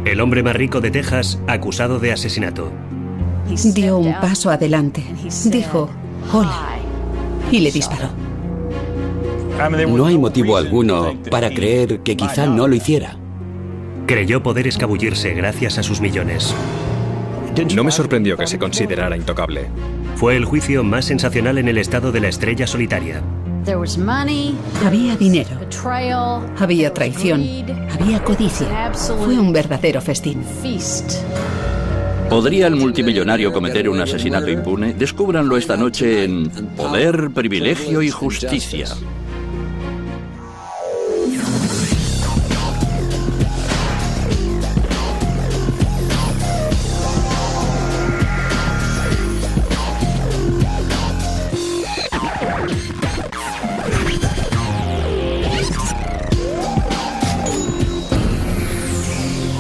El hombre más rico de Texas, acusado de asesinato. Dio un paso adelante. Dijo, hola, y le disparó. No hay motivo alguno para creer que quizá no lo hiciera. Creyó poder escabullirse gracias a sus millones. No me sorprendió que se considerara intocable. Fue el juicio más sensacional en el estado de la estrella solitaria. Había dinero, había traición, había codicia. Fue un verdadero festín. ¿Podría el multimillonario cometer un asesinato impune? Descúbranlo esta noche en Poder, Privilegio y Justicia.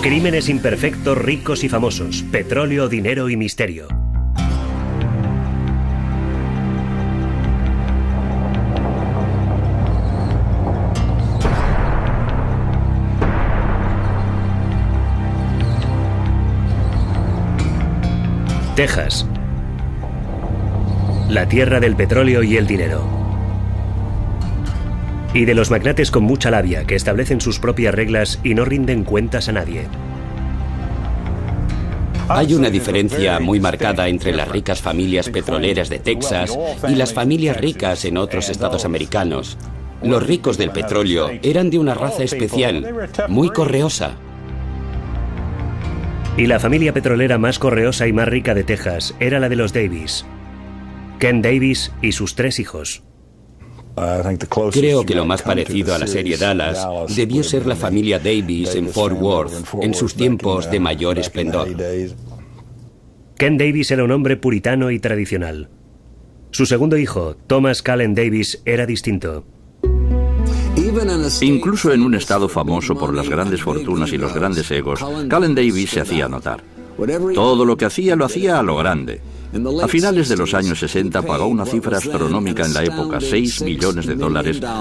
Crímenes imperfectos, ricos y famosos. Petróleo, dinero y misterio. Texas. La tierra del petróleo y el dinero. Y de los magnates con mucha labia que establecen sus propias reglas y no rinden cuentas a nadie. Hay una diferencia muy marcada entre las ricas familias petroleras de Texas y las familias ricas en otros estados americanos. Los ricos del petróleo eran de una raza especial, muy correosa. Y la familia petrolera más correosa y más rica de Texas era la de los Davis. Ken Davis y sus 3 hijos. Creo que lo más parecido a la serie Dallas debió ser la familia Davis en Fort Worth, en sus tiempos de mayor esplendor. Ken Davis era un hombre puritano y tradicional. Su segundo hijo, Thomas Cullen Davis, era distinto. Incluso en un estado famoso por las grandes fortunas y los grandes egos, Cullen Davis se hacía notar. Todo lo que hacía lo hacía a lo grande. A finales de los años 60 pagó una cifra astronómica en la época, $6 millones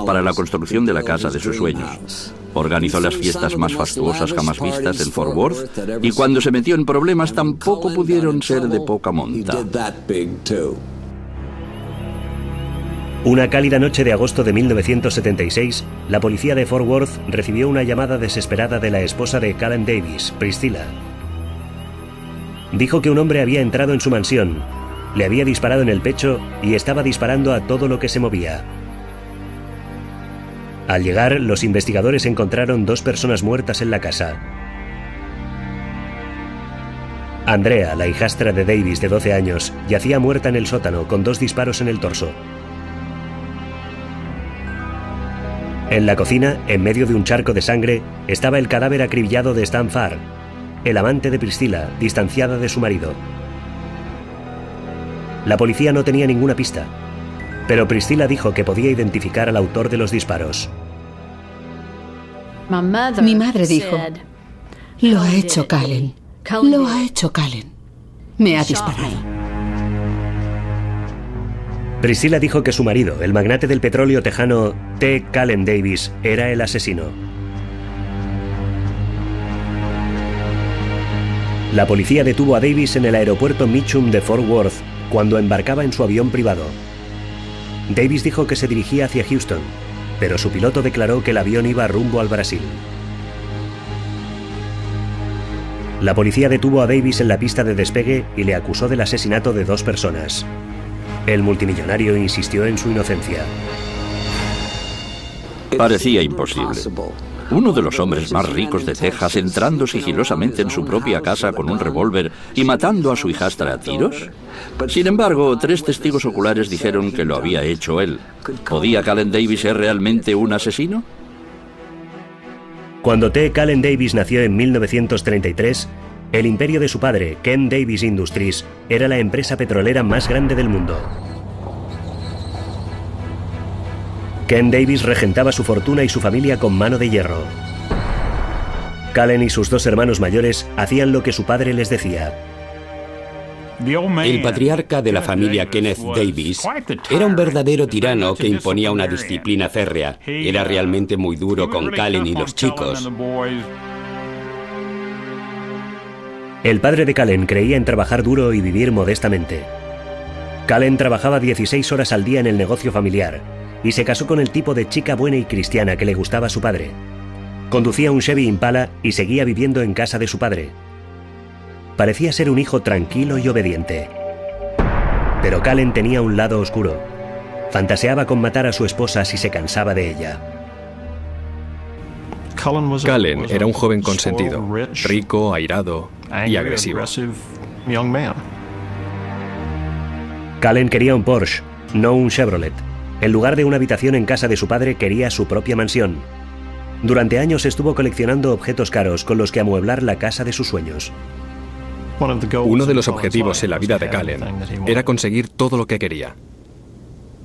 para la construcción de la casa de sus sueños. Organizó las fiestas más fastuosas jamás vistas en Fort Worth y cuando se metió en problemas tampoco pudieron ser de poca monta. Una cálida noche de agosto de 1976, la policía de Fort Worth recibió una llamada desesperada de la esposa de Cullen Davis, Priscilla. Dijo que un hombre había entrado en su mansión, le había disparado en el pecho y estaba disparando a todo lo que se movía. Al llegar, los investigadores encontraron 2 personas muertas en la casa. Andrea, la hijastra de Davis de 12 años, yacía muerta en el sótano con 2 disparos en el torso. En la cocina, en medio de un charco de sangre, estaba el cadáver acribillado de Stan Farr, el amante de Priscilla, distanciada de su marido. La policía no tenía ninguna pista, pero Priscilla dijo que podía identificar al autor de los disparos. Mi madre dijo, lo ha hecho Cullen, lo ha hecho Cullen. Me ha disparado. Priscilla dijo que su marido, el magnate del petróleo tejano T. Cullen Davis, era el asesino. La policía detuvo a Davis en el aeropuerto Mitchum de Fort Worth cuando embarcaba en su avión privado. Davis dijo que se dirigía hacia Houston, pero su piloto declaró que el avión iba rumbo al Brasil. La policía detuvo a Davis en la pista de despegue y le acusó del asesinato de 2 personas. El multimillonario insistió en su inocencia. Parecía imposible. Uno de los hombres más ricos de Texas entrando sigilosamente en su propia casa con un revólver y matando a su hijastra a tiros. Sin embargo, 3 testigos oculares dijeron que lo había hecho él. ¿Podía Cullen Davis ser realmente un asesino? Cuando T. Cullen Davis nació en 1933, el imperio de su padre, Ken Davis Industries, era la empresa petrolera más grande del mundo. Ken Davis regentaba su fortuna y su familia con mano de hierro. Cullen y sus 2 hermanos mayores hacían lo que su padre les decía. El patriarca de la familia Kenneth Davis era un verdadero tirano que imponía una disciplina férrea. Era realmente muy duro con Cullen y los chicos. El padre de Callen creía en trabajar duro y vivir modestamente. Callen trabajaba 16 horas al día en el negocio familiar y se casó con el tipo de chica buena y cristiana que le gustaba a su padre. Conducía un Chevy Impala y seguía viviendo en casa de su padre. Parecía ser un hijo tranquilo y obediente. Pero Callen tenía un lado oscuro. Fantaseaba con matar a su esposa si se cansaba de ella. Callen era un joven consentido, rico, airado y agresivo. Callen quería un Porsche, no un Chevrolet. En lugar de una habitación en casa de su padre, quería su propia mansión. Durante años estuvo coleccionando objetos caros con los que amueblar la casa de sus sueños. Uno de los objetivos en la vida de Callen era conseguir todo lo que quería.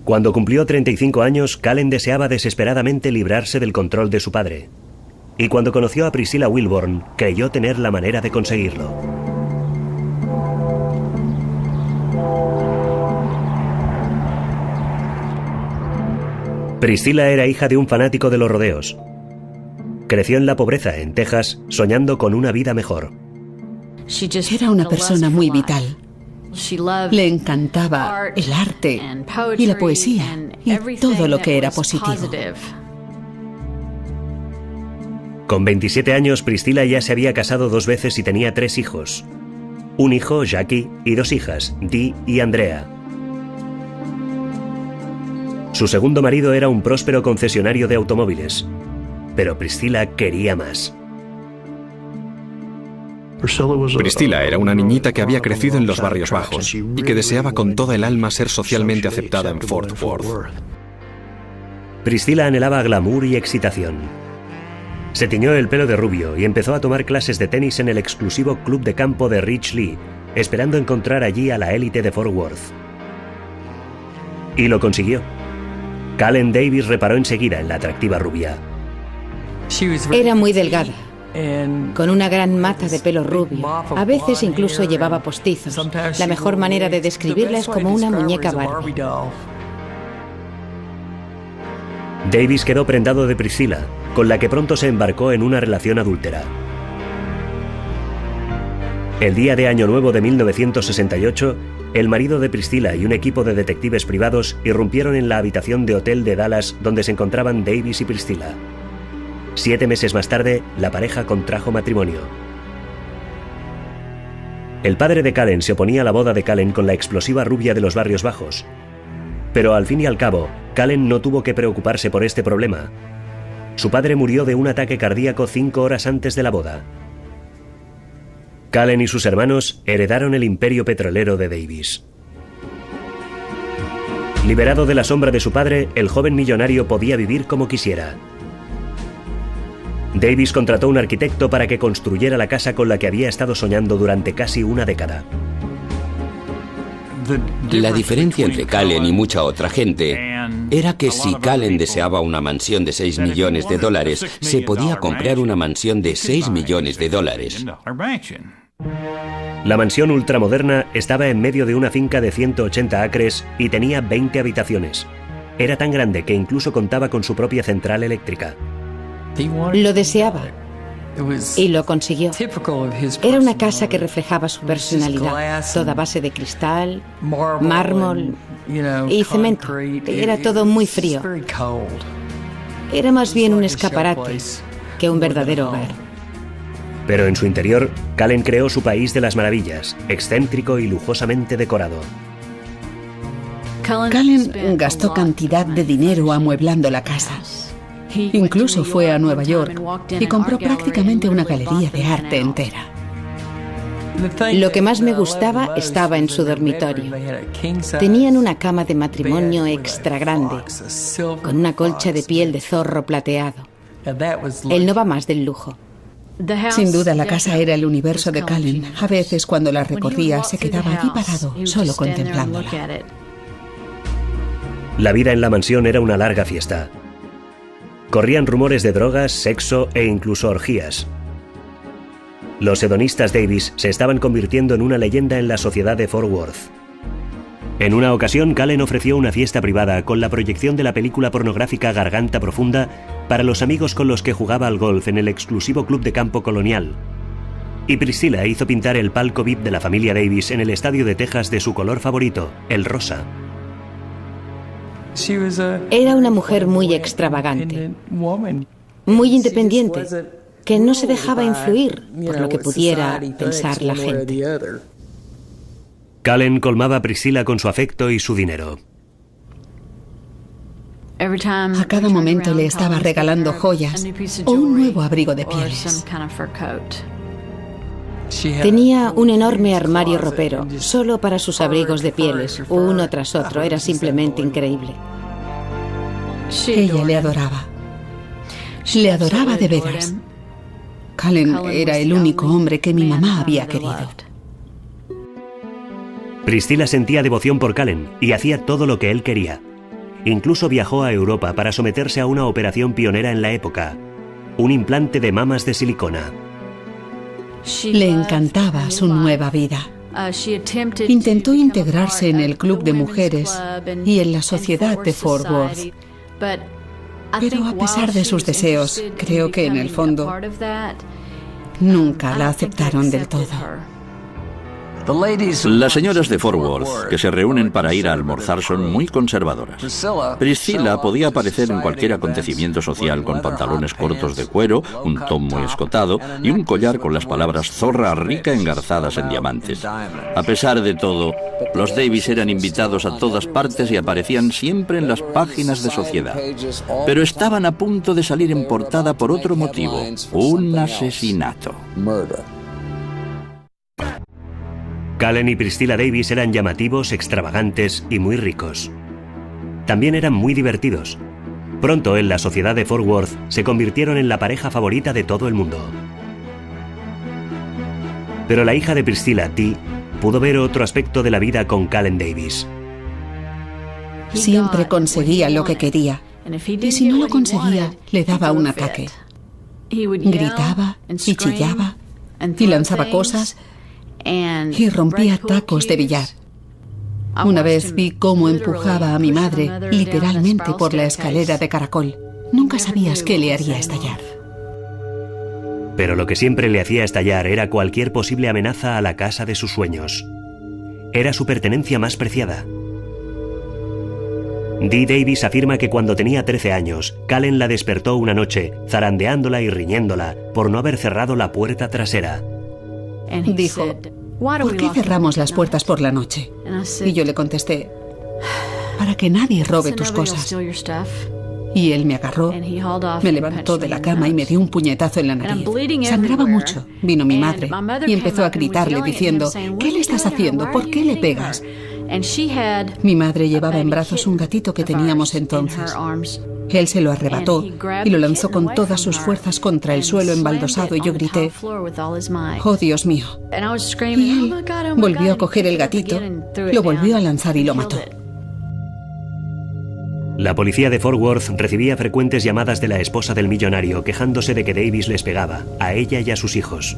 Cuando cumplió 35 años, Callen deseaba desesperadamente librarse del control de su padre. Y cuando conoció a Priscilla Wilborn, creyó tener la manera de conseguirlo. Priscilla era hija de un fanático de los rodeos. Creció en la pobreza, en Texas, soñando con una vida mejor. Era una persona muy vital. Le encantaba el arte y la poesía y todo lo que era positivo. Con 27 años, Priscilla ya se había casado 2 veces y tenía 3 hijos. Un hijo, Jackie, y 2 hijas, Dee y Andrea. Su segundo marido era un próspero concesionario de automóviles. Pero Priscilla quería más. Priscilla era una niñita que había crecido en los barrios bajos y que deseaba con toda el alma ser socialmente aceptada en Fort Worth. Priscilla anhelaba glamour y excitación. Se tiñó el pelo de rubio y empezó a tomar clases de tenis en el exclusivo club de campo de Rich Lee, esperando encontrar allí a la élite de Fort Worth. Y lo consiguió. Callen Davis reparó enseguida en la atractiva rubia. Era muy delgada, con una gran mata de pelo rubio. A veces incluso llevaba postizos. La mejor manera de describirla es como una muñeca Barbie. Davis quedó prendado de Priscilla, con la que pronto se embarcó en una relación adúltera. El día de Año Nuevo de 1968, el marido de Priscilla y un equipo de detectives privados irrumpieron en la habitación de hotel de Dallas donde se encontraban Davis y Priscilla. 7 meses más tarde, la pareja contrajo matrimonio. El padre de Callen se oponía a la boda de Callen con la explosiva rubia de los barrios bajos. Pero al fin y al cabo, Callen no tuvo que preocuparse por este problema. Su padre murió de un ataque cardíaco 5 horas antes de la boda. Callen y sus hermanos heredaron el imperio petrolero de Davis. Liberado de la sombra de su padre, el joven millonario podía vivir como quisiera. Davis contrató un arquitecto para que construyera la casa con la que había estado soñando durante casi una década. La diferencia entre Callen y mucha otra gente era que si Callen deseaba una mansión de $6 millones, se podía comprar una mansión de $6 millones. La mansión ultramoderna estaba en medio de una finca de 180 acres y tenía 20 habitaciones. Era tan grande que incluso contaba con su propia central eléctrica. Lo deseaba y lo consiguió. Era una casa que reflejaba su personalidad, toda a base de cristal, mármol y cemento. Era todo muy frío. Era más bien un escaparate que un verdadero hogar. Pero en su interior, Callen creó su país de las maravillas, excéntrico y lujosamente decorado. Callen gastó cantidad de dinero amueblando la casa. Incluso fue a Nueva York y compró prácticamente una galería de arte entera. Lo que más me gustaba estaba en su dormitorio. Tenían una cama de matrimonio extra grande, con una colcha de piel de zorro plateado. Él no va más del lujo. Sin duda la casa era el universo de Callen. A veces cuando la recorría se quedaba allí parado, solo contemplándola. La vida en la mansión era una larga fiesta. Corrían rumores de drogas, sexo e incluso orgías. Los hedonistas Davis se estaban convirtiendo en una leyenda en la sociedad de Fort Worth. En una ocasión, Callen ofreció una fiesta privada con la proyección de la película pornográfica Garganta Profunda para los amigos con los que jugaba al golf en el exclusivo club de campo Colonial. Y Priscilla hizo pintar el palco VIP de la familia Davis en el estadio de Texas de su color favorito, el rosa. Era una mujer muy extravagante, muy independiente, que no se dejaba influir por lo que pudiera pensar la gente. Cullen colmaba a Priscilla con su afecto y su dinero. A cada momento le estaba regalando joyas o un nuevo abrigo de pieles. Tenía un enorme armario ropero, solo para sus abrigos de pieles, uno tras otro. Era simplemente increíble. Ella le adoraba. Le adoraba de veras. Cullen era el único hombre que mi mamá había querido. Priscilla sentía devoción por Cullen y hacía todo lo que él quería. Incluso viajó a Europa para someterse a una operación pionera en la época, un implante de mamas de silicona. Le encantaba su nueva vida. Intentó integrarse en el club de mujeres y en la sociedad de Fort Worth. Pero a pesar de sus deseos, creo que en el fondo nunca la aceptaron del todo. Las señoras de Fort Worth que se reúnen para ir a almorzar son muy conservadoras. Priscilla podía aparecer en cualquier acontecimiento social con pantalones cortos de cuero, un top muy escotado y un collar con las palabras zorra rica engarzadas en diamantes. A pesar de todo, los Davis eran invitados a todas partes y aparecían siempre en las páginas de sociedad. Pero estaban a punto de salir en portada por otro motivo: un asesinato. Cullen y Priscilla Davis eran llamativos, extravagantes y muy ricos. También eran muy divertidos. Pronto en la sociedad de Fort Worth se convirtieron en la pareja favorita de todo el mundo. Pero la hija de Priscilla, Dee, pudo ver otro aspecto de la vida con Cullen Davis. Siempre conseguía lo que quería, y si no lo conseguía, le daba un ataque. Gritaba y chillaba y lanzaba cosas y rompía tacos de billar. Una vez vi cómo empujaba a mi madre literalmente por la escalera de caracol. Nunca sabías qué le haría estallar. Pero lo que siempre le hacía estallar era cualquier posible amenaza a la casa de sus sueños. Era su pertenencia más preciada. Dee Davis afirma que cuando tenía 13 años, Cullen la despertó una noche, zarandeándola y riñéndola por no haber cerrado la puerta trasera. Dijo: ¿por qué cerramos las puertas por la noche? Y yo le contesté: para que nadie robe tus cosas. Y él me agarró, me levantó de la cama y me dio un puñetazo en la nariz. Sangraba mucho. Vino mi madre y empezó a gritarle diciendo: ¿qué le estás haciendo? ¿Por qué le pegas? Mi madre llevaba en brazos un gatito que teníamos entonces. Él se lo arrebató y lo lanzó con todas sus fuerzas contra el suelo embaldosado y yo grité: ¡oh, Dios mío! Y él volvió a coger el gatito, lo volvió a lanzar y lo mató. La policía de Fort Worth recibía frecuentes llamadas de la esposa del millonario quejándose de que Davis les pegaba, a ella y a sus hijos.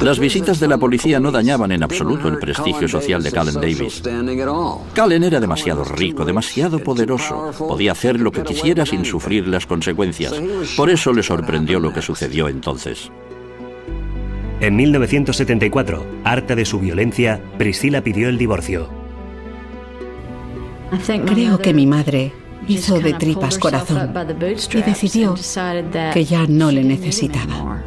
Las visitas de la policía no dañaban en absoluto el prestigio social de Cullen Davis. Cullen era demasiado rico, demasiado poderoso. Podía hacer lo que quisiera sin sufrir las consecuencias. Por eso le sorprendió lo que sucedió entonces. En 1974, harta de su violencia, Priscilla pidió el divorcio. Creo que mi madre hizo de tripas corazón y decidió que ya no le necesitaba.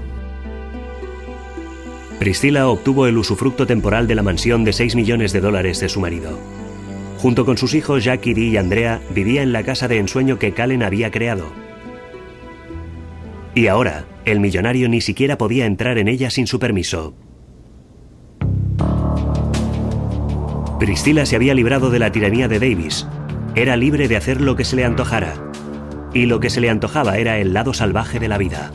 Priscilla obtuvo el usufructo temporal de la mansión de $6 millones de su marido. Junto con sus hijos Jackie, Dee y Andrea, vivía en la casa de ensueño que Cullen había creado. Y ahora, el millonario ni siquiera podía entrar en ella sin su permiso. Priscilla se había librado de la tiranía de Davis. Era libre de hacer lo que se le antojara. Y lo que se le antojaba era el lado salvaje de la vida.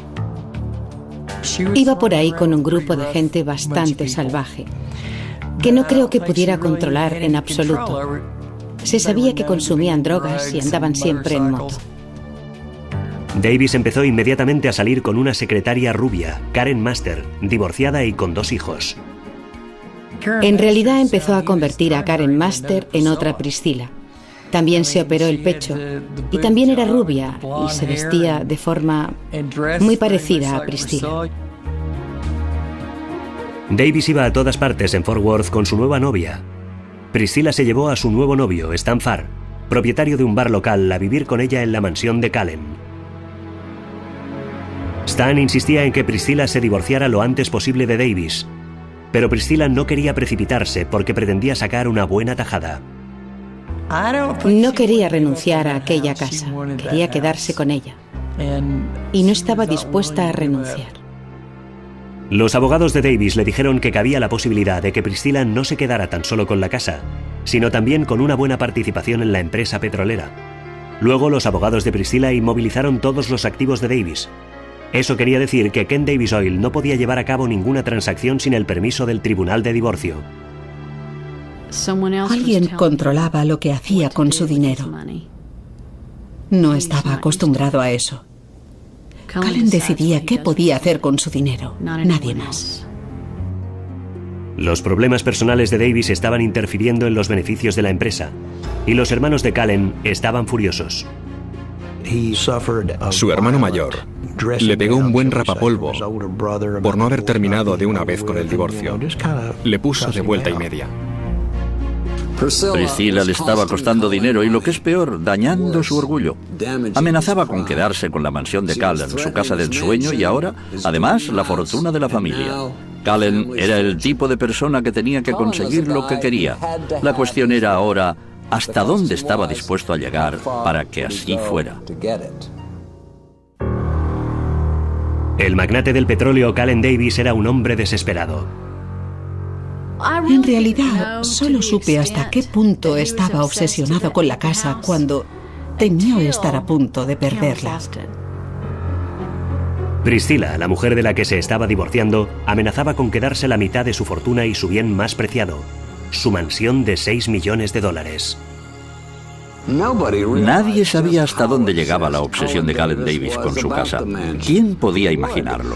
Iba por ahí con un grupo de gente bastante salvaje, que no creo que pudiera controlar en absoluto. Se sabía que consumían drogas y andaban siempre en moto. Davis empezó inmediatamente a salir con una secretaria rubia, Karen Master, divorciada y con 2 hijos. En realidad empezó a convertir a Karen Master en otra Priscilla. También se operó el pecho y también era rubia y se vestía de forma muy parecida a Priscilla. Davis iba a todas partes en Fort Worth con su nueva novia. Priscilla se llevó a su nuevo novio, Stan Farr, propietario de un bar local, a vivir con ella en la mansión de Callen. Stan insistía en que Priscilla se divorciara lo antes posible de Davis, pero Priscilla no quería precipitarse porque pretendía sacar una buena tajada. No quería renunciar a aquella casa, quería quedarse con ella. Y no estaba dispuesta a renunciar. Los abogados de Davis le dijeron que cabía la posibilidad de que Priscilla no se quedara tan solo con la casa, sino también con una buena participación en la empresa petrolera. Luego los abogados de Priscilla inmovilizaron todos los activos de Davis. Eso quería decir que Ken Davis Oil no podía llevar a cabo ninguna transacción sin el permiso del tribunal de divorcio. Alguien controlaba lo que hacía con su dinero. No estaba acostumbrado a eso. Callen decidía qué podía hacer con su dinero, nadie más. Los problemas personales de Davis estaban interfiriendo en los beneficios de la empresa, y los hermanos de Callen estaban furiosos. Su hermano mayor le pegó un buen rapapolvo por no haber terminado de una vez con el divorcio. Le puso de vuelta y media. Priscilla le estaba costando dinero y, lo que es peor, dañando su orgullo. Amenazaba con quedarse con la mansión de Callen, su casa de ensueño, y ahora, además, la fortuna de la familia. Callen era el tipo de persona que tenía que conseguir lo que quería. La cuestión era ahora hasta dónde estaba dispuesto a llegar para que así fuera. El magnate del petróleo Callen Davis era un hombre desesperado. En realidad, solo supe hasta qué punto estaba obsesionado con la casa cuando temió estar a punto de perderla. Priscilla, la mujer de la que se estaba divorciando, amenazaba con quedarse la mitad de su fortuna y su bien más preciado, su mansión de $6 millones. Nadie sabía hasta dónde llegaba la obsesión de Callen Davis con su casa. ¿Quién podía imaginarlo?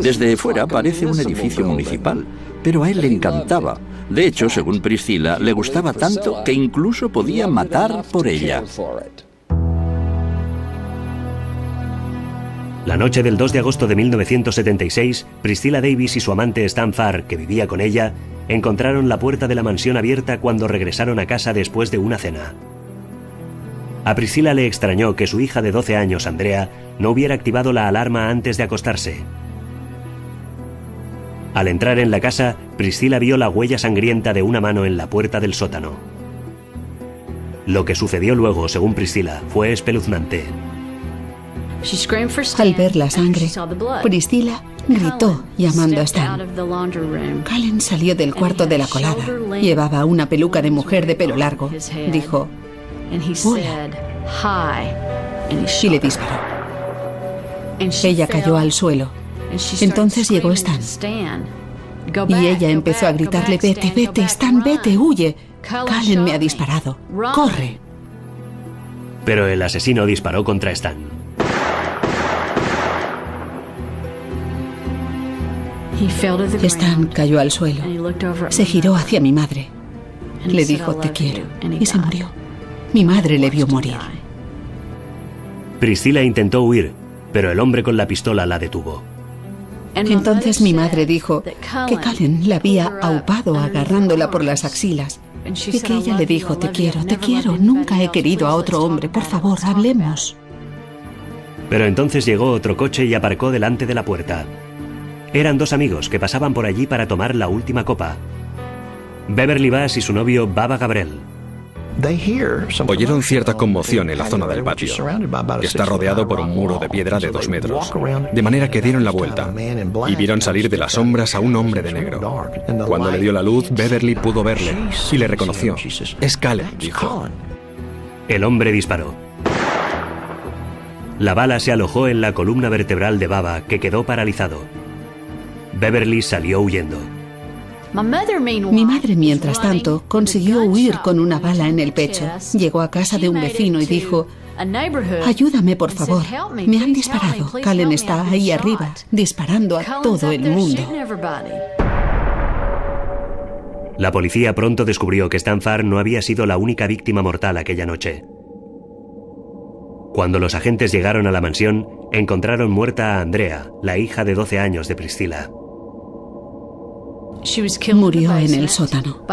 Desde fuera parece un edificio municipal, pero a él le encantaba. De hecho, según Priscilla, le gustaba tanto que incluso podía matar por ella. La noche del 2 de agosto de 1976, Priscilla Davis y su amante Stan Farr, que vivía con ella, encontraron la puerta de la mansión abierta cuando regresaron a casa después de una cena. A Priscilla le extrañó que su hija de 12 años, Andrea, no hubiera activado la alarma antes de acostarse. Al entrar en la casa, Priscilla vio la huella sangrienta de una mano en la puerta del sótano. Lo que sucedió luego, según Priscilla, fue espeluznante. Al ver la sangre, Priscilla gritó llamando a Stan. Callen salió del cuarto de la colada. Llevaba una peluca de mujer de pelo largo. Dijo, «Hola», y le disparó. Ella cayó al suelo. Entonces llegó Stan. Y ella empezó a gritarle, «Vete, vete, Stan, vete, huye. Callen me ha disparado. Corre». Pero el asesino disparó contra Stan. Stan cayó al suelo. Se giró hacia mi madre. Le dijo, «Te quiero», y se murió. Mi madre le vio morir. Priscilla intentó huir, pero el hombre con la pistola la detuvo. Entonces mi madre dijo que Callen la había aupado agarrándola por las axilas y que ella le dijo, te quiero, nunca he querido a otro hombre, por favor, hablemos». Pero entonces llegó otro coche y aparcó delante de la puerta. Eran dos amigos que pasaban por allí para tomar la última copa. Beverly Bass y su novio Baba Gabriel. Oyeron cierta conmoción en la zona del patio. Está rodeado por un muro de piedra de 2 metros, de manera que dieron la vuelta y vieron salir de las sombras a un hombre de negro. Cuando le dio la luz, Beverly pudo verle y le reconoció. «Es Callen», dijo. El hombre disparó. La bala se alojó en la columna vertebral de Baba, que quedó paralizado. Beverly salió huyendo. Mi madre, mientras tanto, consiguió huir con una bala en el pecho. Llegó a casa de un vecino y dijo, «Ayúdame, por favor. Me han disparado. Callen está ahí arriba, disparando a todo el mundo». La policía pronto descubrió que Stan Farr no había sido la única víctima mortal aquella noche. Cuando los agentes llegaron a la mansión, encontraron muerta a Andrea, la hija de 12 años de Priscilla. Murió en el sótano,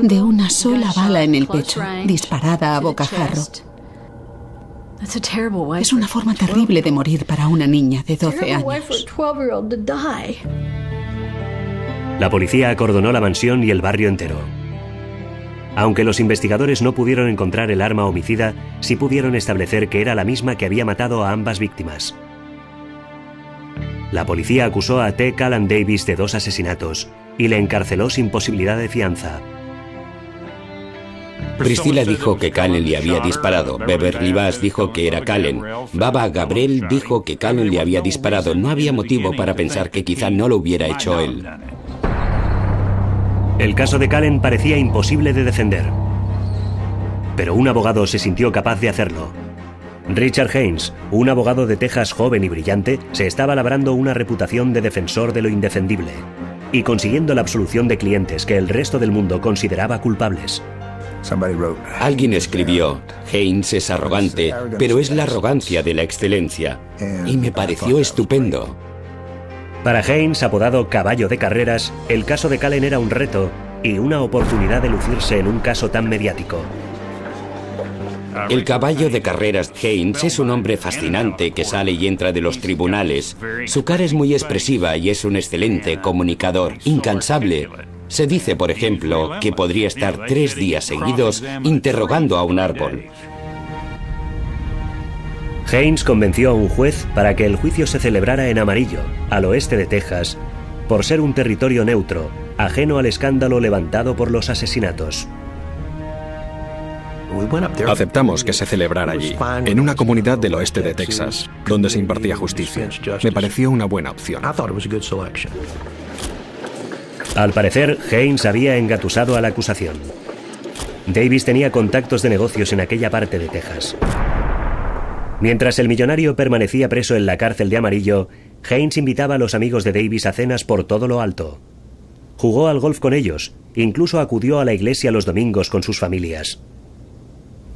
de una sola bala en el pecho, disparada a bocajarro. Es una forma terrible de morir para una niña de 12 años. La policía acordonó la mansión y el barrio entero. Aunque los investigadores no pudieron encontrar el arma homicida, sí pudieron establecer que era la misma que había matado a ambas víctimas. La policía acusó a T. Callan Davis de 2 asesinatos y le encarceló sin posibilidad de fianza. Priscilla dijo que Callen le había disparado. Beverly Bass dijo que era Callen. Baba Gabriel dijo que Callen le había disparado. No había motivo para pensar que quizá no lo hubiera hecho él. El caso de Callen parecía imposible de defender. Pero un abogado se sintió capaz de hacerlo. Richard Haynes, un abogado de Texas joven y brillante, se estaba labrando una reputación de defensor de lo indefendible y consiguiendo la absolución de clientes que el resto del mundo consideraba culpables. Alguien escribió, Haynes es arrogante, pero es la arrogancia de la excelencia. Y me pareció estupendo. Para Haynes, apodado Caballo de Carreras, el caso de Callen era un reto y una oportunidad de lucirse en un caso tan mediático. El caballo de carreras Haynes es un hombre fascinante que sale y entra de los tribunales. Su cara es muy expresiva y es un excelente comunicador, incansable. Se dice, por ejemplo, que podría estar 3 días seguidos interrogando a un árbol. Haynes convenció a un juez para que el juicio se celebrara en Amarillo, al oeste de Texas, por ser un territorio neutro, ajeno al escándalo levantado por los asesinatos. Aceptamos que se celebrara allí, en una comunidad del oeste de Texas, donde se impartía justicia. Me pareció una buena opción. Al parecer, Haynes había engatusado a la acusación. Davis tenía contactos de negocios en aquella parte de Texas. Mientras el millonario permanecía preso en la cárcel de Amarillo, Haynes invitaba a los amigos de Davis a cenas por todo lo alto. Jugó al golf con ellos, incluso acudió a la iglesia los domingos con sus familias.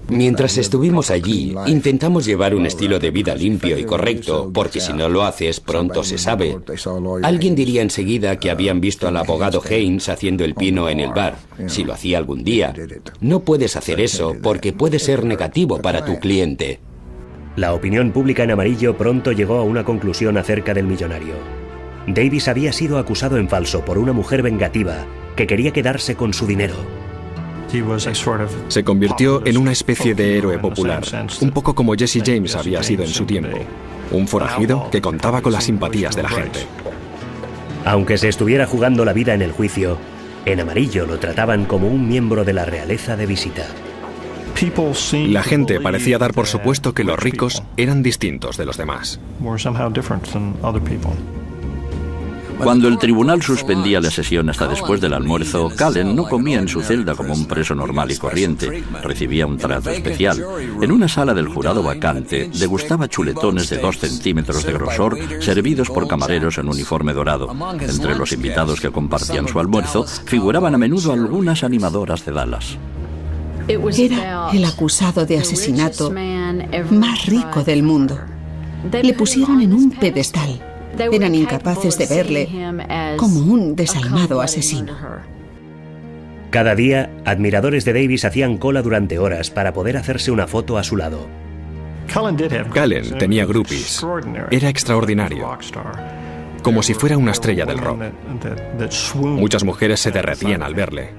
Mientras estuvimos allí, intentamos llevar un estilo de vida limpio y correcto, porque si no lo haces, pronto se sabe. Alguien diría enseguida que habían visto al abogado Haynes haciendo el pino en el bar, si lo hacía algún día. No puedes hacer eso porque puede ser negativo para tu cliente. La opinión pública en Amarillo pronto llegó a una conclusión acerca del millonario. Davis había sido acusado en falso por una mujer vengativa que quería quedarse con su dinero. Se convirtió en una especie de héroe popular, un poco como Jesse James había sido en su tiempo, un forajido que contaba con las simpatías de la gente. Aunque se estuviera jugando la vida en el juicio, en Amarillo lo trataban como un miembro de la realeza de visita. La gente parecía dar por supuesto que los ricos eran distintos de los demás. Cuando el tribunal suspendía la sesión hasta después del almuerzo, Callen no comía en su celda como un preso normal y corriente. Recibía un trato especial. En una sala del jurado vacante, degustaba chuletones de 2 centímetros de grosor, servidos por camareros en uniforme dorado. Entre los invitados que compartían su almuerzo, figuraban a menudo algunas animadoras de Dallas. Era el acusado de asesinato más rico del mundo. Le pusieron en un pedestal. Eran incapaces de verle como un desalmado asesino. Cada día, admiradores de Davis hacían cola durante horas para poder hacerse una foto a su lado. Callen tenía groupies. Era extraordinario. Como si fuera una estrella del rock. Muchas mujeres se derretían al verle.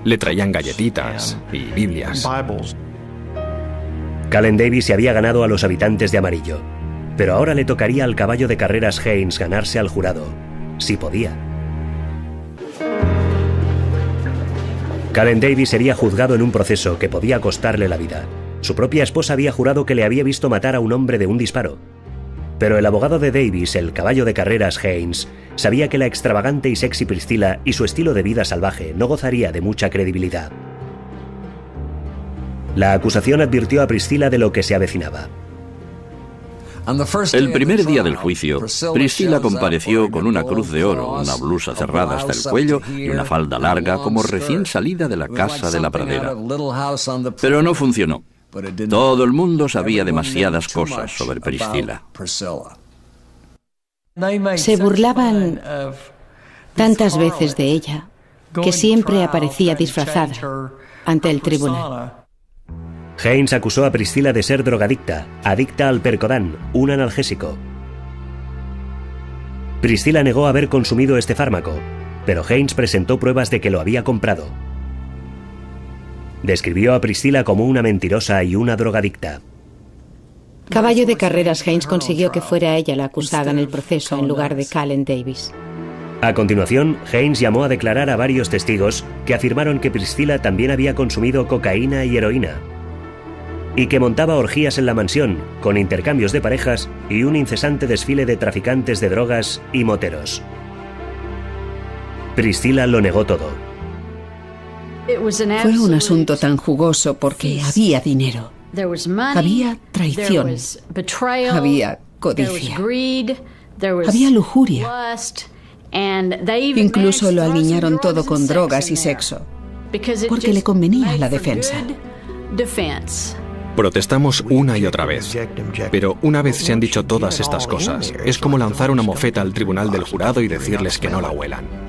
Le traían galletitas y Biblias. Callen Davis se había ganado a los habitantes de Amarillo. Pero ahora le tocaría al caballo de carreras Haynes ganarse al jurado, si podía. Callen Davis sería juzgado en un proceso que podía costarle la vida. Su propia esposa había jurado que le había visto matar a un hombre de un disparo. Pero el abogado de Davis, el caballo de carreras Haynes, sabía que la extravagante y sexy Priscilla y su estilo de vida salvaje no gozaría de mucha credibilidad. La acusación advirtió a Priscilla de lo que se avecinaba. El primer día del juicio, Priscilla compareció con una cruz de oro, una blusa cerrada hasta el cuello y una falda larga como recién salida de la casa de la pradera. Pero no funcionó. Todo el mundo sabía demasiadas cosas sobre Priscilla. Se burlaban tantas veces de ella, que siempre aparecía disfrazada ante el tribunal. Haynes acusó a Priscilla de ser drogadicta, adicta al Percodan, un analgésico. Priscilla negó haber consumido este fármaco, pero Haynes presentó pruebas de que lo había comprado. Describió a Priscilla como una mentirosa y una drogadicta. Caballo de carreras, Haynes consiguió que fuera ella la acusada en el proceso en lugar de Calen Davis. A continuación, Haynes llamó a declarar a varios testigos que afirmaron que Priscilla también había consumido cocaína y heroína, y que montaba orgías en la mansión, con intercambios de parejas y un incesante desfile de traficantes de drogas y moteros. Priscilla lo negó todo. Fue un asunto tan jugoso porque había dinero, había traición, había codicia, había lujuria. Incluso lo alinearon todo con drogas y sexo, porque le convenía a la defensa. Protestamos una y otra vez, pero una vez se han dicho todas estas cosas, es como lanzar una mofeta al tribunal del jurado y decirles que no la huelan.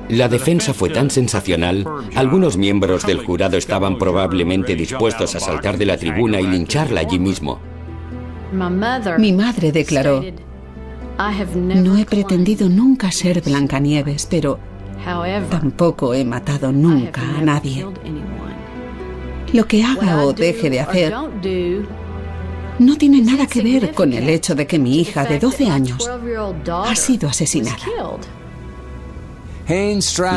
La defensa fue tan sensacional, algunos miembros del jurado estaban probablemente dispuestos a saltar de la tribuna y lincharla allí mismo. Mi madre declaró: no he pretendido nunca ser Blancanieves, pero tampoco he matado nunca a nadie. Lo que haga o deje de hacer no tiene nada que ver con el hecho de que mi hija de 12 años ha sido asesinada.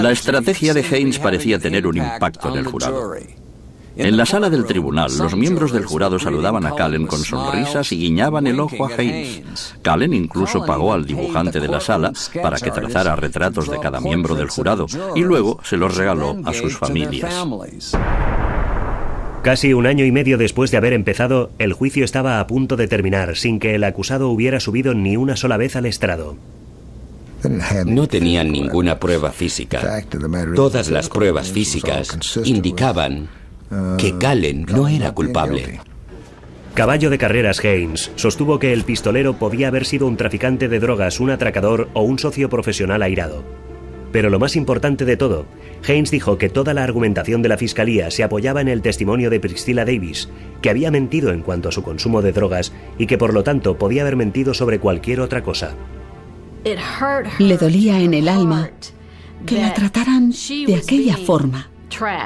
La estrategia de Haynes parecía tener un impacto en el jurado. En la sala del tribunal, los miembros del jurado saludaban a Calen con sonrisas y guiñaban el ojo a Haynes. Calen incluso pagó al dibujante de la sala para que trazara retratos de cada miembro del jurado y luego se los regaló a sus familias. Casi un año y medio después de haber empezado, el juicio estaba a punto de terminar sin que el acusado hubiera subido ni una sola vez al estrado. No tenían ninguna prueba física. Todas las pruebas físicas indicaban que Calen no era culpable. Caballo de carreras Haynes sostuvo que el pistolero podía haber sido un traficante de drogas, un atracador o un socio profesional airado. Pero lo más importante de todo, Haynes dijo que toda la argumentación de la fiscalía se apoyaba en el testimonio de Priscilla Davis, que había mentido en cuanto a su consumo de drogas y que por lo tanto podía haber mentido sobre cualquier otra cosa. Le dolía en el alma que la trataran de aquella forma.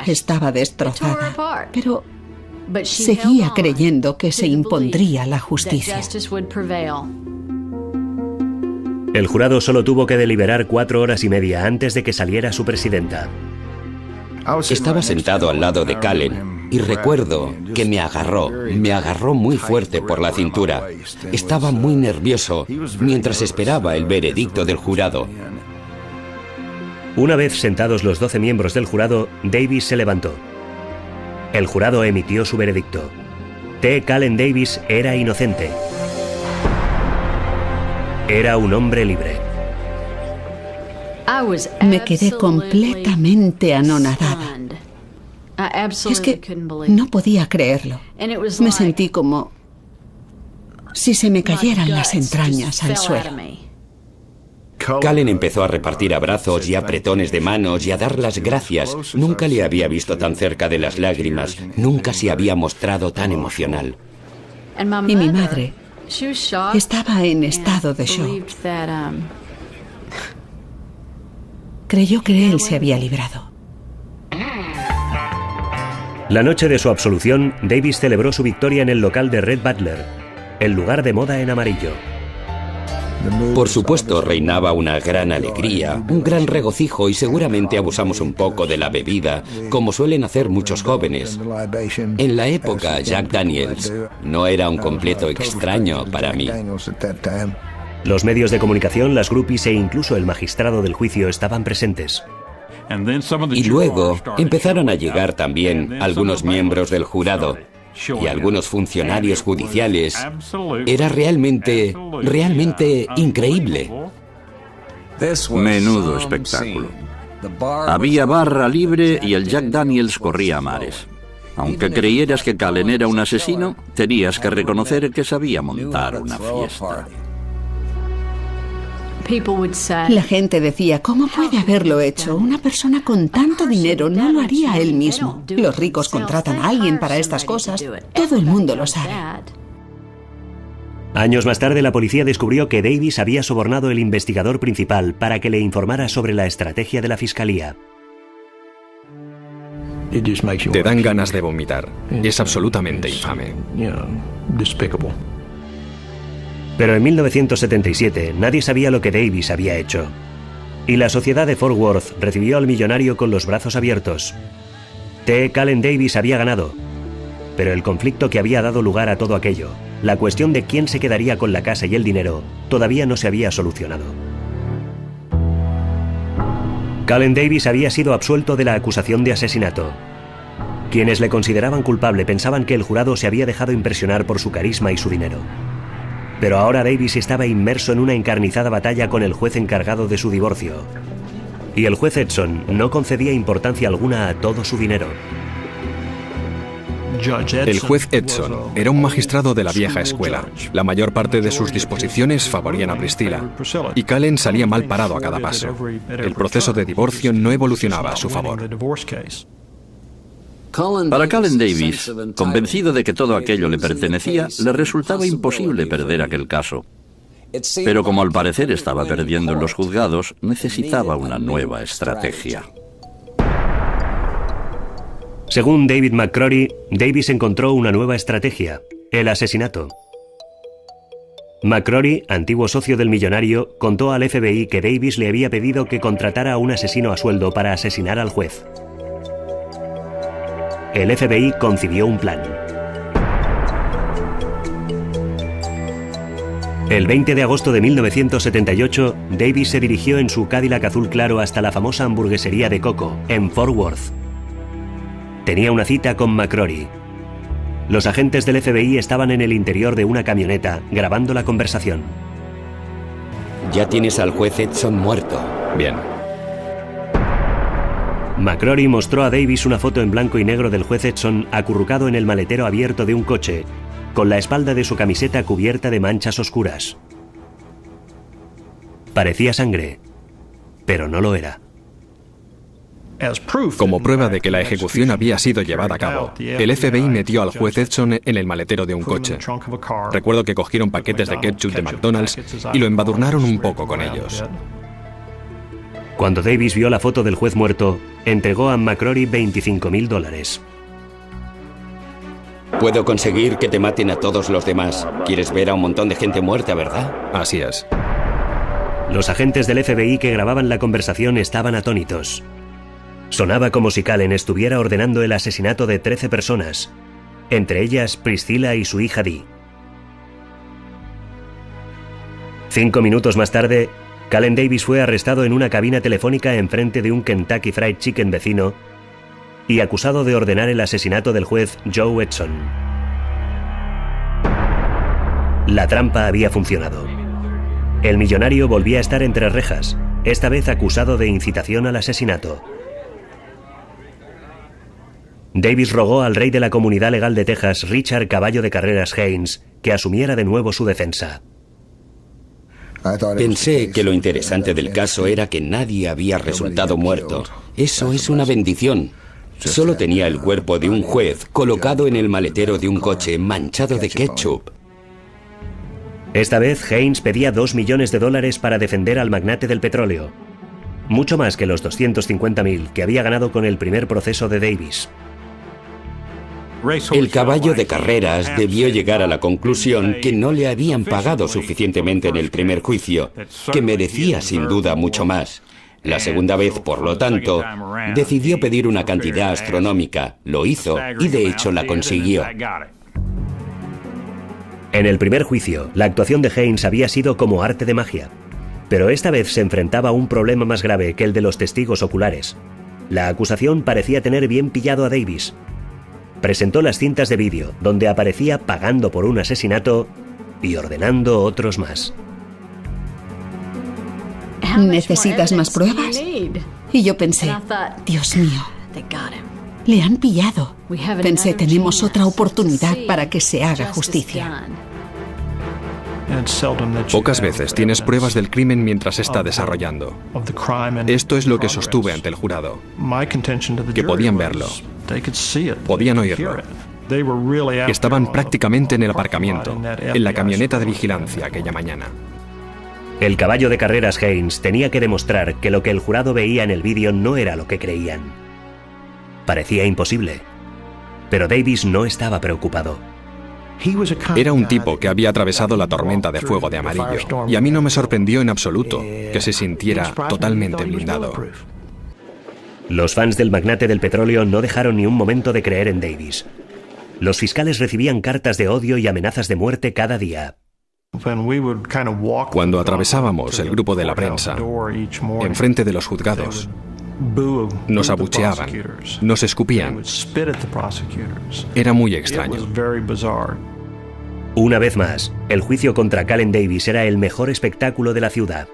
Estaba destrozada, pero seguía creyendo que se impondría la justicia. El jurado solo tuvo que deliberar 4 horas y media antes de que saliera su presidenta. Estaba sentado al lado de Calen y recuerdo que me agarró muy fuerte por la cintura. Estaba muy nervioso mientras esperaba el veredicto del jurado. Una vez sentados los 12 miembros del jurado, Davis se levantó. El jurado emitió su veredicto. T. Calen Davis era inocente. Era un hombre libre. Me quedé completamente anonadada. Es que no podía creerlo. Me sentí como si se me cayeran las entrañas al suelo. Calen empezó a repartir abrazos y apretones de manos y a dar las gracias. Nunca le había visto tan cerca de las lágrimas. Nunca se había mostrado tan emocional. Y mi madre estaba en estado de shock. Creyó que él se había librado. La noche de su absolución, Davis celebró su victoria en el local de Red Butler, el lugar de moda en amarillo. Por supuesto, reinaba una gran alegría, un gran regocijo y seguramente abusamos un poco de la bebida, como suelen hacer muchos jóvenes. En la época, Jack Daniels no era un completo extraño para mí. Los medios de comunicación, las groupies e incluso el magistrado del juicio estaban presentes. Y luego empezaron a llegar también algunos miembros del jurado y algunos funcionarios judiciales. Era realmente increíble. Menudo espectáculo. Había barra libre y el Jack Daniels corría a mares. Aunque creyeras que Calen era un asesino, tenías que reconocer que sabía montar una fiesta. La gente decía, ¿cómo puede haberlo hecho? Una persona con tanto dinero no lo haría él mismo. Los ricos contratan a alguien para estas cosas. Todo el mundo lo sabe. Años más tarde, la policía descubrió que Davis había sobornado al investigador principal para que le informara sobre la estrategia de la fiscalía. Te dan ganas de vomitar. Es absolutamente infame. Pero en 1977 nadie sabía lo que Davis había hecho. Y la sociedad de Fort Worth recibió al millonario con los brazos abiertos. T. Calen Davis había ganado. Pero el conflicto que había dado lugar a todo aquello, la cuestión de quién se quedaría con la casa y el dinero, todavía no se había solucionado. Calen Davis había sido absuelto de la acusación de asesinato. Quienes le consideraban culpable pensaban que el jurado se había dejado impresionar por su carisma y su dinero. Pero ahora Davis estaba inmerso en una encarnizada batalla con el juez encargado de su divorcio. Y el juez Edson no concedía importancia alguna a todo su dinero. El juez Edson era un magistrado de la vieja escuela. La mayor parte de sus disposiciones favorían a Priscilla, y Calen salía mal parado a cada paso. El proceso de divorcio no evolucionaba a su favor. Para Calen Davis, convencido de que todo aquello le pertenecía, le resultaba imposible perder aquel caso. Pero como al parecer estaba perdiendo en los juzgados, necesitaba una nueva estrategia. Según David McCrory, Davis encontró una nueva estrategia: el asesinato. McCrory, antiguo socio del millonario, contó al FBI que Davis le había pedido que contratara a un asesino a sueldo para asesinar al juez. El FBI concibió un plan. El 20 de agosto de 1978, Davis se dirigió en su Cadillac azul claro hasta la famosa hamburguesería de Coco, en Fort Worth. Tenía una cita con McCrory. Los agentes del FBI estaban en el interior de una camioneta, grabando la conversación. Ya tienes al juez Edson muerto. Bien. McCrory mostró a Davis una foto en blanco y negro del juez Edson acurrucado en el maletero abierto de un coche, con la espalda de su camiseta cubierta de manchas oscuras. Parecía sangre, pero no lo era. Como prueba de que la ejecución había sido llevada a cabo, el FBI metió al juez Edson en el maletero de un coche. Recuerdo que cogieron paquetes de ketchup de McDonald's y lo embadurnaron un poco con ellos. Cuando Davis vio la foto del juez muerto, entregó a McCrory $25,000. Puedo conseguir que te maten a todos los demás. ¿Quieres ver a un montón de gente muerta, verdad? Así es. Los agentes del FBI que grababan la conversación estaban atónitos. Sonaba como si Calen estuviera ordenando el asesinato de 13 personas, entre ellas Priscilla y su hija Dee. 5 minutos más tarde, Calen Davis fue arrestado en una cabina telefónica enfrente de un Kentucky Fried Chicken vecino y acusado de ordenar el asesinato del juez Joe Edson. La trampa había funcionado. El millonario volvía a estar entre rejas, esta vez acusado de incitación al asesinato. Davis rogó al rey de la comunidad legal de Texas, Richard Caballo de Carreras Haynes, que asumiera de nuevo su defensa. Pensé que lo interesante del caso era que nadie había resultado muerto. Eso es una bendición. Solo tenía el cuerpo de un juez colocado en el maletero de un coche manchado de ketchup. Esta vez Haynes pedía $2 millones para defender al magnate del petróleo. Mucho más que los $250,000 que había ganado con el primer proceso de Davis. El caballo de carreras debió llegar a la conclusión que no le habían pagado suficientemente en el primer juicio, que merecía sin duda mucho más. La segunda vez, por lo tanto, decidió pedir una cantidad astronómica. Lo hizo y de hecho la consiguió. En el primer juicio, la actuación de Haynes había sido como arte de magia. Pero esta vez se enfrentaba a un problema más grave que el de los testigos oculares. La acusación parecía tener bien pillado a Davis. Presentó las cintas de vídeo, donde aparecía pagando por un asesinato y ordenando otros más. ¿Necesitas más pruebas? Y yo pensé, Dios mío, le han pillado. Pensé, tenemos otra oportunidad para que se haga justicia. Pocas veces tienes pruebas del crimen mientras se está desarrollando. Esto es lo que sostuve ante el jurado, que podían verlo, podían oírlo. Estaban prácticamente en el aparcamiento, en la camioneta de vigilancia aquella mañana. El caballo de carreras Haynes tenía que demostrar que lo que el jurado veía en el vídeo no era lo que creían. Parecía imposible, pero Davis no estaba preocupado. Era un tipo que había atravesado la tormenta de fuego de amarillo, y a mí no me sorprendió en absoluto que se sintiera totalmente blindado. Los fans del magnate del petróleo no dejaron ni un momento de creer en Davis. Los fiscales recibían cartas de odio y amenazas de muerte cada día. Cuando atravesábamos el grupo de la prensa, enfrente de los juzgados, nos abucheaban, nos escupían. Era muy extraño. Una vez más, el juicio contra Calen Davis era el mejor espectáculo de la ciudad.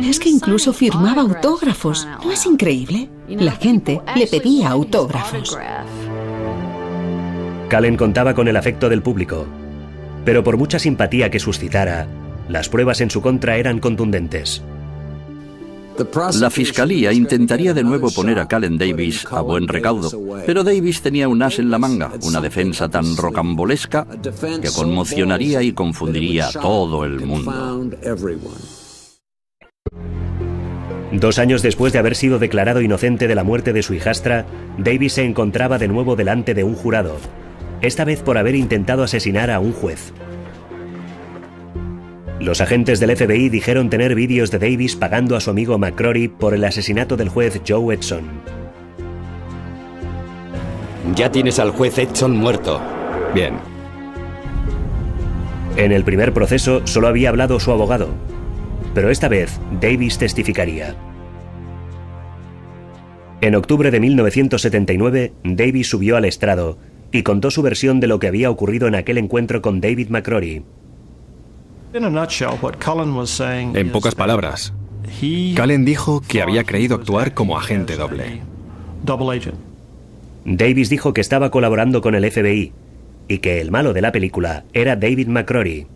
Es que incluso firmaba autógrafos. ¿No es increíble? La gente le pedía autógrafos. Calen contaba con el afecto del público, pero por mucha simpatía que suscitara, las pruebas en su contra eran contundentes. La fiscalía intentaría de nuevo poner a Calen Davis a buen recaudo, pero Davis tenía un as en la manga, una defensa tan rocambolesca que conmocionaría y confundiría a todo el mundo. 2 años después de haber sido declarado inocente de la muerte de su hijastra, Davis se encontraba de nuevo delante de un jurado, esta vez por haber intentado asesinar a un juez. Los agentes del FBI dijeron tener vídeos de Davis pagando a su amigo McCrory por el asesinato del juez Joe Edson. Ya tienes al juez Edson muerto. Bien. En el primer proceso solo había hablado su abogado, pero esta vez Davis testificaría. En octubre de 1979, Davis subió al estrado y contó su versión de lo que había ocurrido en aquel encuentro con David McCrory. En pocas palabras, Calen dijo que había creído actuar como agente doble. Davis dijo que estaba colaborando con el FBI y que el malo de la película era David McCrory.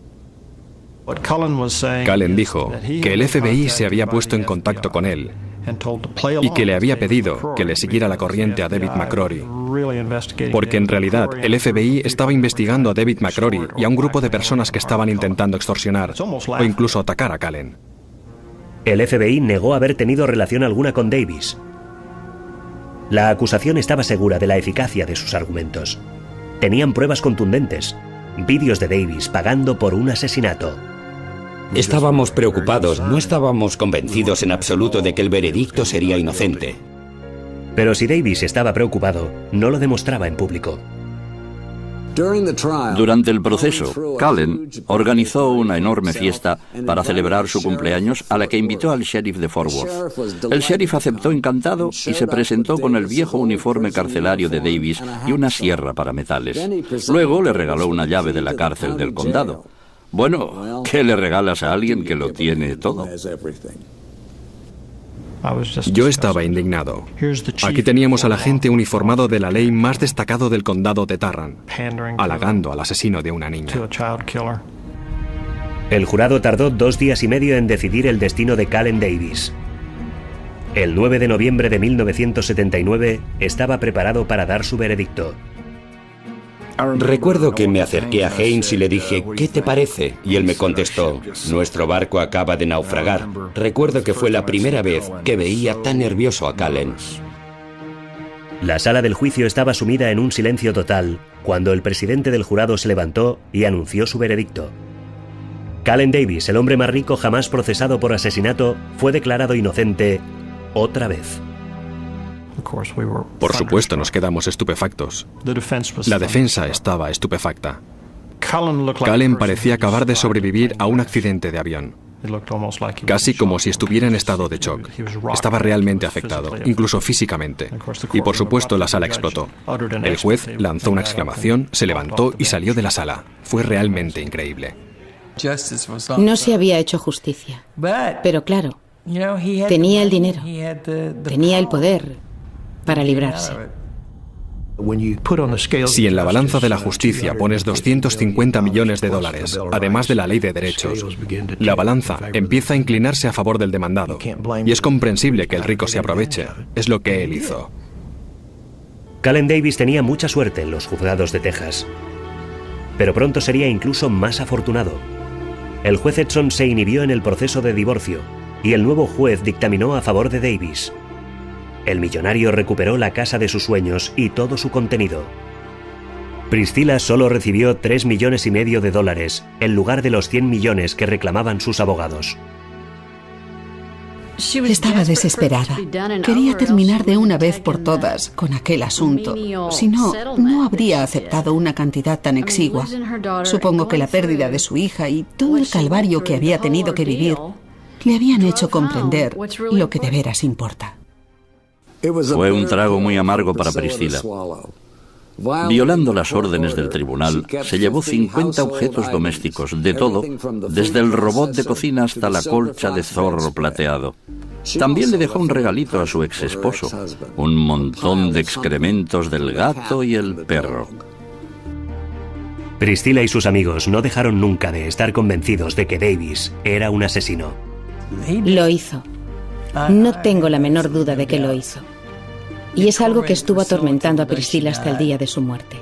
Calen dijo que el FBI se había puesto en contacto con él y que le había pedido que le siguiera la corriente a David McCrory, porque en realidad el FBI estaba investigando a David McCrory y a un grupo de personas que estaban intentando extorsionar o incluso atacar a Calen. El FBI negó haber tenido relación alguna con Davis. La acusación estaba segura de la eficacia de sus argumentos. Tenían pruebas contundentes, vídeos de Davis pagando por un asesinato. Estábamos preocupados, no estábamos convencidos en absoluto de que el veredicto sería inocente. Pero si Davis estaba preocupado, no lo demostraba en público. Durante el proceso, Calen organizó una enorme fiesta para celebrar su cumpleaños a la que invitó al sheriff de Fort Worth. El sheriff aceptó encantado y se presentó con el viejo uniforme carcelario de Davis y una sierra para metales. Luego le regaló una llave de la cárcel del condado. Bueno, ¿qué le regalas a alguien que lo tiene todo? Yo estaba indignado. Aquí teníamos al agente uniformado de la ley más destacado del condado de Tarrant, halagando al asesino de una niña. El jurado tardó 2 días y medio en decidir el destino de Calen Davis. El 9 de noviembre de 1979 estaba preparado para dar su veredicto. Recuerdo que me acerqué a Haynes y le dije, ¿qué te parece? Y él me contestó, nuestro barco acaba de naufragar. Recuerdo que fue la primera vez que veía tan nervioso a Calen. La sala del juicio estaba sumida en un silencio total cuando el presidente del jurado se levantó y anunció su veredicto. Calen Davis, el hombre más rico jamás procesado por asesinato, fue declarado inocente otra vez. Por supuesto, nos quedamos estupefactos. La defensa estaba estupefacta. Calen parecía acabar de sobrevivir a un accidente de avión. Casi como si estuviera en estado de shock. Estaba realmente afectado, incluso físicamente. Y por supuesto la sala explotó. El juez lanzó una exclamación, se levantó y salió de la sala. Fue realmente increíble. No se había hecho justicia. Pero claro, tenía el dinero, tenía el poder para librarse. Si en la balanza de la justicia pones 250 millones de dólares, además de la ley de derechos, la balanza empieza a inclinarse a favor del demandado. Y es comprensible que el rico se aproveche. Es lo que él hizo. Calen Davis tenía mucha suerte en los juzgados de Texas. Pero pronto sería incluso más afortunado. El juez Edson se inhibió en el proceso de divorcio y el nuevo juez dictaminó a favor de Davis. El millonario recuperó la casa de sus sueños y todo su contenido. Priscilla solo recibió $3,5 millones de dólares en lugar de los 100 millones que reclamaban sus abogados. Estaba desesperada. Quería terminar de una vez por todas con aquel asunto. Si no, no habría aceptado una cantidad tan exigua. Supongo que la pérdida de su hija y todo el calvario que había tenido que vivir le habían hecho comprender lo que de veras importa. Fue un trago muy amargo para Priscilla. Violando las órdenes del tribunal, se llevó 50 objetos domésticos, de todo, desde el robot de cocina hasta la colcha de zorro plateado. También le dejó un regalito a su ex esposo, un montón de excrementos del gato y el perro. Priscilla y sus amigos no dejaron nunca de estar convencidos de que Davis era un asesino. Lo hizo. No tengo la menor duda de que lo hizo. Y es algo que estuvo atormentando a Priscilla hasta el día de su muerte.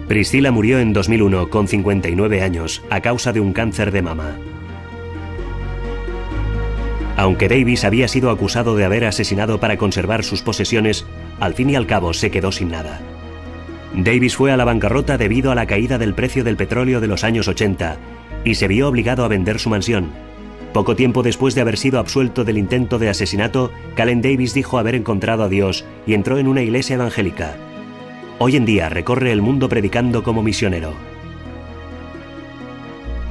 Priscilla murió en 2001 con 59 años a causa de un cáncer de mama. Aunque Davis había sido acusado de haber asesinado para conservar sus posesiones, al fin y al cabo se quedó sin nada. Davis fue a la bancarrota debido a la caída del precio del petróleo de los años 80 y se vio obligado a vender su mansión. Poco tiempo después de haber sido absuelto del intento de asesinato, Calen Davis dijo haber encontrado a Dios y entró en una iglesia evangélica. Hoy en día recorre el mundo predicando como misionero.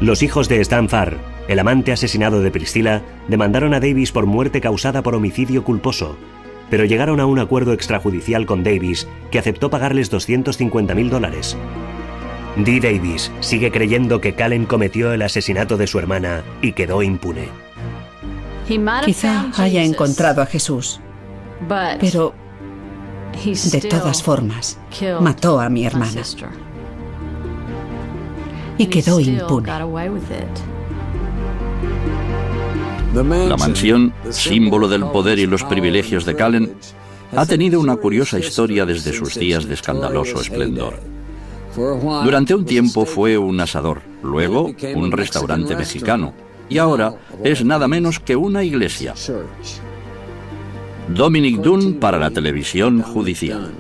Los hijos de Stan Farr, el amante asesinado de Priscilla, demandaron a Davis por muerte causada por homicidio culposo, pero llegaron a un acuerdo extrajudicial con Davis que aceptó pagarles $250,000. Dee Davis sigue creyendo que Calen cometió el asesinato de su hermana y quedó impune. Quizá haya encontrado a Jesús, pero de todas formas mató a mi hermana y quedó impune. La mansión, símbolo del poder y los privilegios de Calen, ha tenido una curiosa historia desde sus días de escandaloso esplendor. Durante un tiempo fue un asador, luego un restaurante mexicano y ahora es nada menos que una iglesia. Dominic Dunne para la televisión judicial.